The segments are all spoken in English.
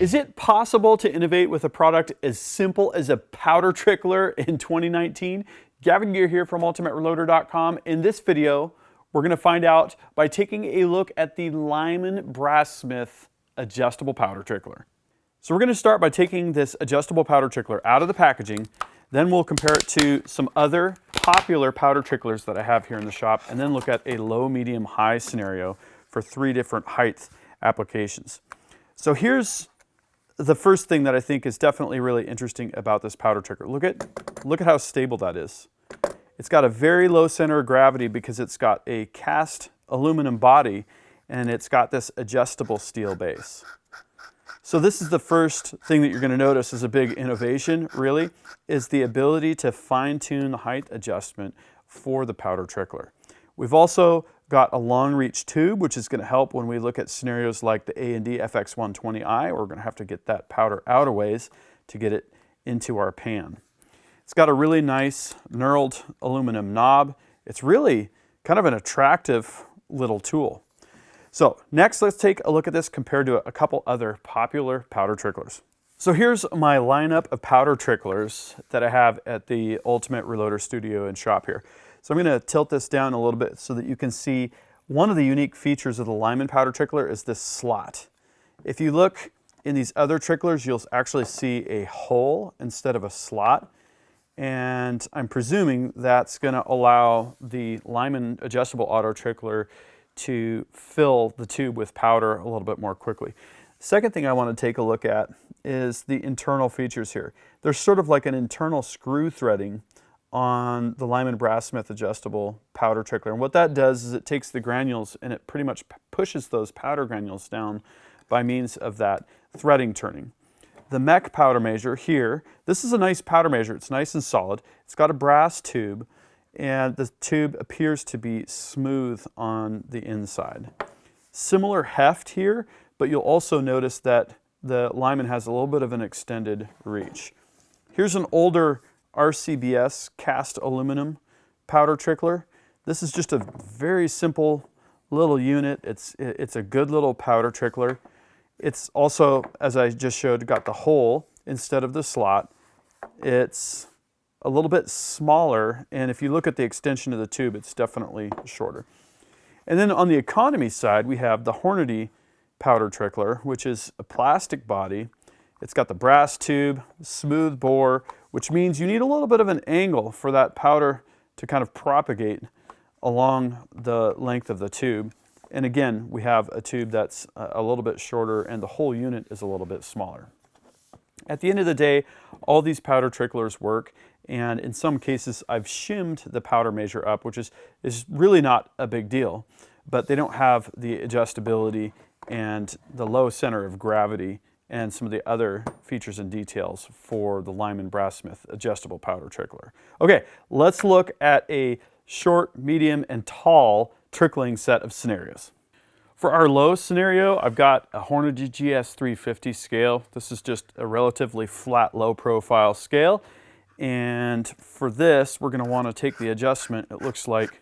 Is it possible to innovate with a product as simple as a powder trickler in 2019? Gavin Gear here from UltimateReloader.com. In this video, we're going to find out by taking a look at the Lyman Brassmith adjustable powder trickler. So we're going to start by taking this adjustable powder trickler out of the packaging. Then we'll compare it to some other popular powder tricklers that I have here in the shop, and then look at a low, medium, high scenario for 3 different height applications. So here's the first thing that I think is definitely really interesting about this powder trickler. Look at how stable that is. It's got a very low center of gravity because it's got a cast aluminum body and it's got this adjustable steel base. So this is the first thing that you're going to notice is a big innovation, really, is the ability to fine-tune the height adjustment for the powder trickler. We've also got a long reach tube, which is going to help when we look at scenarios like the A&D FX120i. We're going to have to get that powder out of ways to get it into our pan. It's got a really nice knurled aluminum knob. It's really kind of an attractive little tool. So next, let's take a look at this compared to a couple other popular powder tricklers. So here's my lineup of powder tricklers that I have at the Ultimate Reloader studio and shop here. So I'm going to tilt this down a little bit so that you can see one of the unique features of the Lyman powder trickler is this slot. If you look in these other tricklers, you'll actually see a hole instead of a slot. And I'm presuming that's going to allow the Lyman adjustable auto trickler to fill the tube with powder a little bit more quickly. Second thing I want to take a look at is the internal features here. There's sort of like an internal screw threading on the Lyman Brassmith adjustable powder trickler. And what that does is it takes the granules and it pretty much pushes those powder granules down by means of that threading turning. The mech powder measure here, this is a nice powder measure. It's nice and solid. It's got a brass tube and the tube appears to be smooth on the inside. Similar heft here, but you'll also notice that the Lyman has a little bit of an extended reach. Here's an older RCBS cast aluminum powder trickler. This is just a very simple little unit. It's a good little powder trickler. It's also, as I just showed, got the hole instead of the slot. It's a little bit smaller, and if you look at the extension of the tube, it's definitely shorter. And then on the economy side, we have the Hornady powder trickler, which is a plastic body. It's got the brass tube, smooth bore, which means you need a little bit of an angle for that powder to kind of propagate along the length of the tube. And again, we have a tube that's a little bit shorter and the whole unit is a little bit smaller. At the end of the day, all these powder tricklers work, and in some cases I've shimmed the powder measure up, which is really not a big deal, but they don't have the adjustability and the low center of gravity and some of the other features and details for the Lyman Brassmith adjustable powder trickler. Okay, let's look at a short, medium, and tall trickling set of scenarios. For our low scenario, I've got a Hornady GS350 scale. This is just a relatively flat, low profile scale. And for this, we're going to want to take the adjustment, it looks like,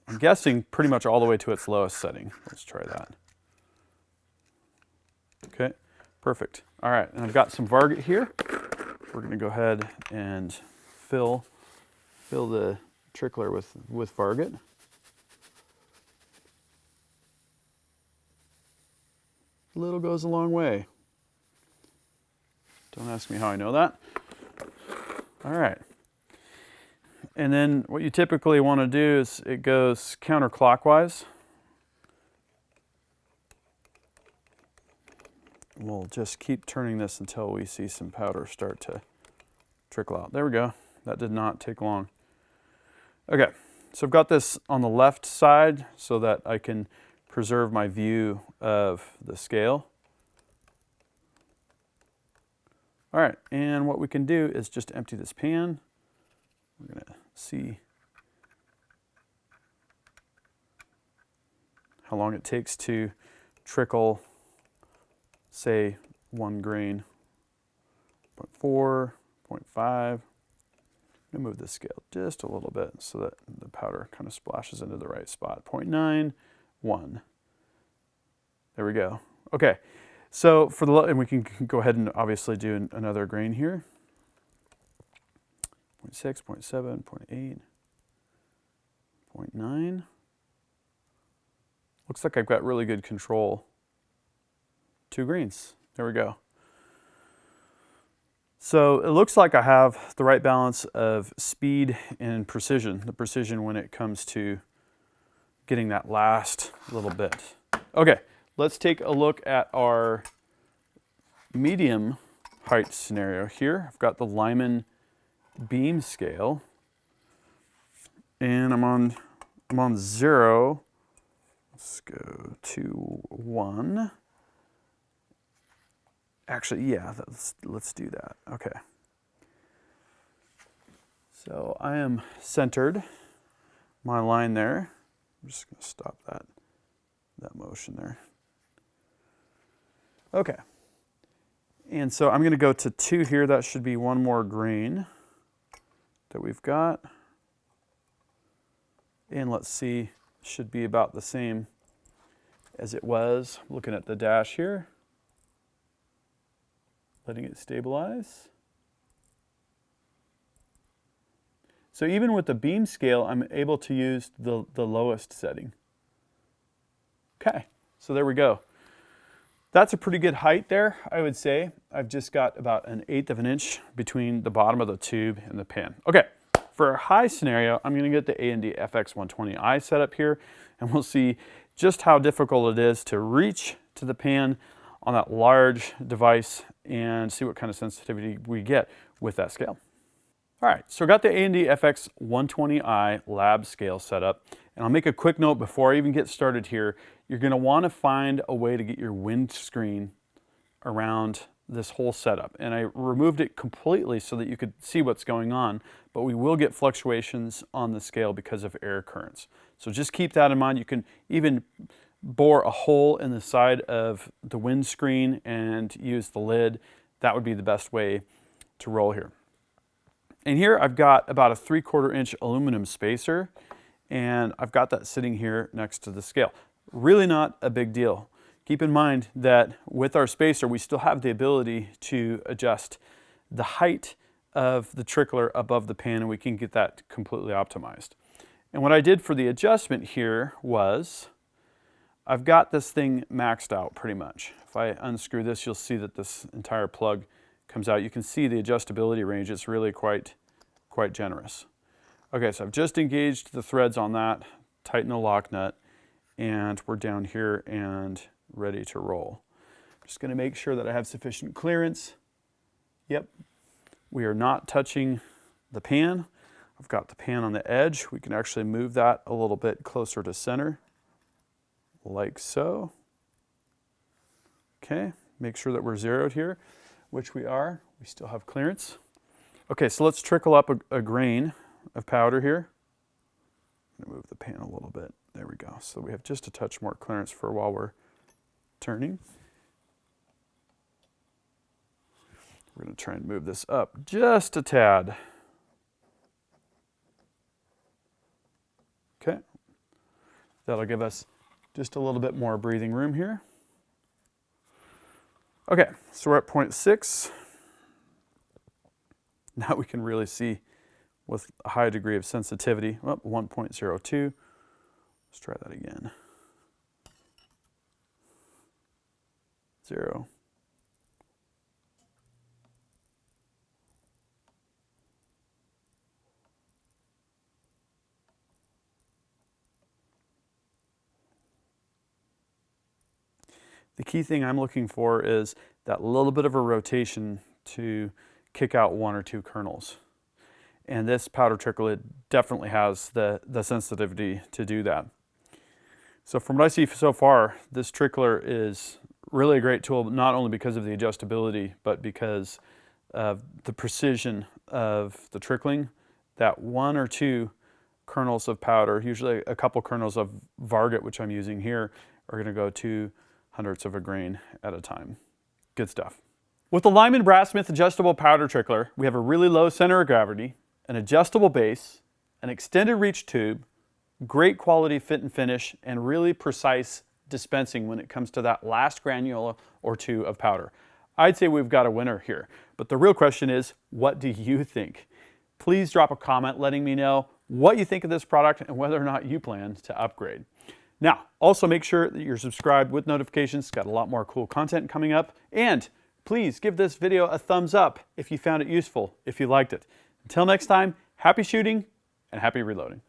I'm guessing pretty much all the way to its lowest setting. Let's try that. Okay, perfect. All right, and I've got some varget here. We're going to go ahead and fill the trickler with varget. Little goes a long way. Don't ask me how I know that. All right. And then what you typically want to do is it goes counterclockwise. We'll just keep turning this until we see some powder start to trickle out. There we go. That did not take long. Okay, so I've got this on the left side so that I can preserve my view of the scale. All right, and what we can do is just empty this pan. We're going to see how long it takes to trickle, say, 1 grain. 0.4, 0.5. I'm going to move the scale just a little bit so that the powder kind of splashes into the right spot. 0.9, 1. There we go. Okay, So for the, and we can go ahead and obviously do another grain here. 0.6, 0.7, 0.8, 0.9. Looks like I've got really good control. 2 grains. There we go. So it looks like I have the right balance of speed and precision, the precision when it comes to getting that last little bit. Okay, let's take a look at our medium height scenario here. I've got the Lyman beam scale, and I'm on 0. Let's go to 1. Actually, yeah, let's do that. Okay. So I am centered my line there. I'm just going to stop that motion there. Okay. And so I'm going to go to 2 here. That should be one more grain that we've got. And let's see, should be about the same as it was. Looking at the dash here. Letting it stabilize. So even with the beam scale, I'm able to use the lowest setting. Okay, so there we go. That's a pretty good height there, I would say. I've just got about 1/8 of an inch between the bottom of the tube and the pan. Okay, for a high scenario, I'm gonna get the A&D FX120i set up here, and we'll see just how difficult it is to reach to the pan on that large device and see what kind of sensitivity we get with that scale. All right, so I got the A&D FX120i lab scale set up, and I'll make a quick note before I even get started here. You're gonna wanna find a way to get your windscreen around this whole setup. And I removed it completely so that you could see what's going on, but we will get fluctuations on the scale because of air currents. So just keep that in mind. You can even bore a hole in the side of the windscreen and use the lid. That would be the best way to roll here. And here I've got about a 3/4 inch aluminum spacer, and I've got that sitting here next to the scale. Really not a big deal. Keep in mind that with our spacer, we still have the ability to adjust the height of the trickler above the pan, and we can get that completely optimized. And what I did for the adjustment here was, I've got this thing maxed out pretty much. If I unscrew this, you'll see that this entire plug comes out. You can see the adjustability range. It's really quite generous. Okay, so I've just engaged the threads on that, tighten the lock nut, and we're down here and ready to roll. I'm just going to make sure that I have sufficient clearance. Yep, we are not touching the pan. I've got the pan on the edge. We can actually move that a little bit closer to center, like so. Okay, make sure that we're zeroed here, which we are. We still have clearance. Okay, so let's trickle up a grain of powder here. I'm going to move the pan a little bit. There we go. So we have just a touch more clearance for while we're turning. We're going to try and move this up just a tad. Okay, that'll give us just a little bit more breathing room here. Okay, so we're at 0.6. Now we can really see with a high degree of sensitivity. Oh, 1.02. Let's try that again. 0. The key thing I'm looking for is that little bit of a rotation to kick out 1 or 2 kernels. And this powder trickle, definitely has the sensitivity to do that. So from what I see so far, this trickler is really a great tool, not only because of the adjustability, but because of the precision of the trickling. That 1 or 2 kernels of powder, usually a couple kernels of vargot, which I'm using here, are gonna go 2/100ths of a grain at a time. Good stuff. With the Lyman Brassmith adjustable powder trickler, we have a really low center of gravity, an adjustable base, an extended reach tube, great quality fit and finish, and really precise dispensing when it comes to that last granule or two of powder. I'd say we've got a winner here. But the real question is, what do you think? Please drop a comment letting me know what you think of this product and whether or not you plan to upgrade. Now, also make sure that you're subscribed with notifications. It's got a lot more cool content coming up. And please give this video a thumbs up if you found it useful, if you liked it. Until next time, happy shooting and happy reloading.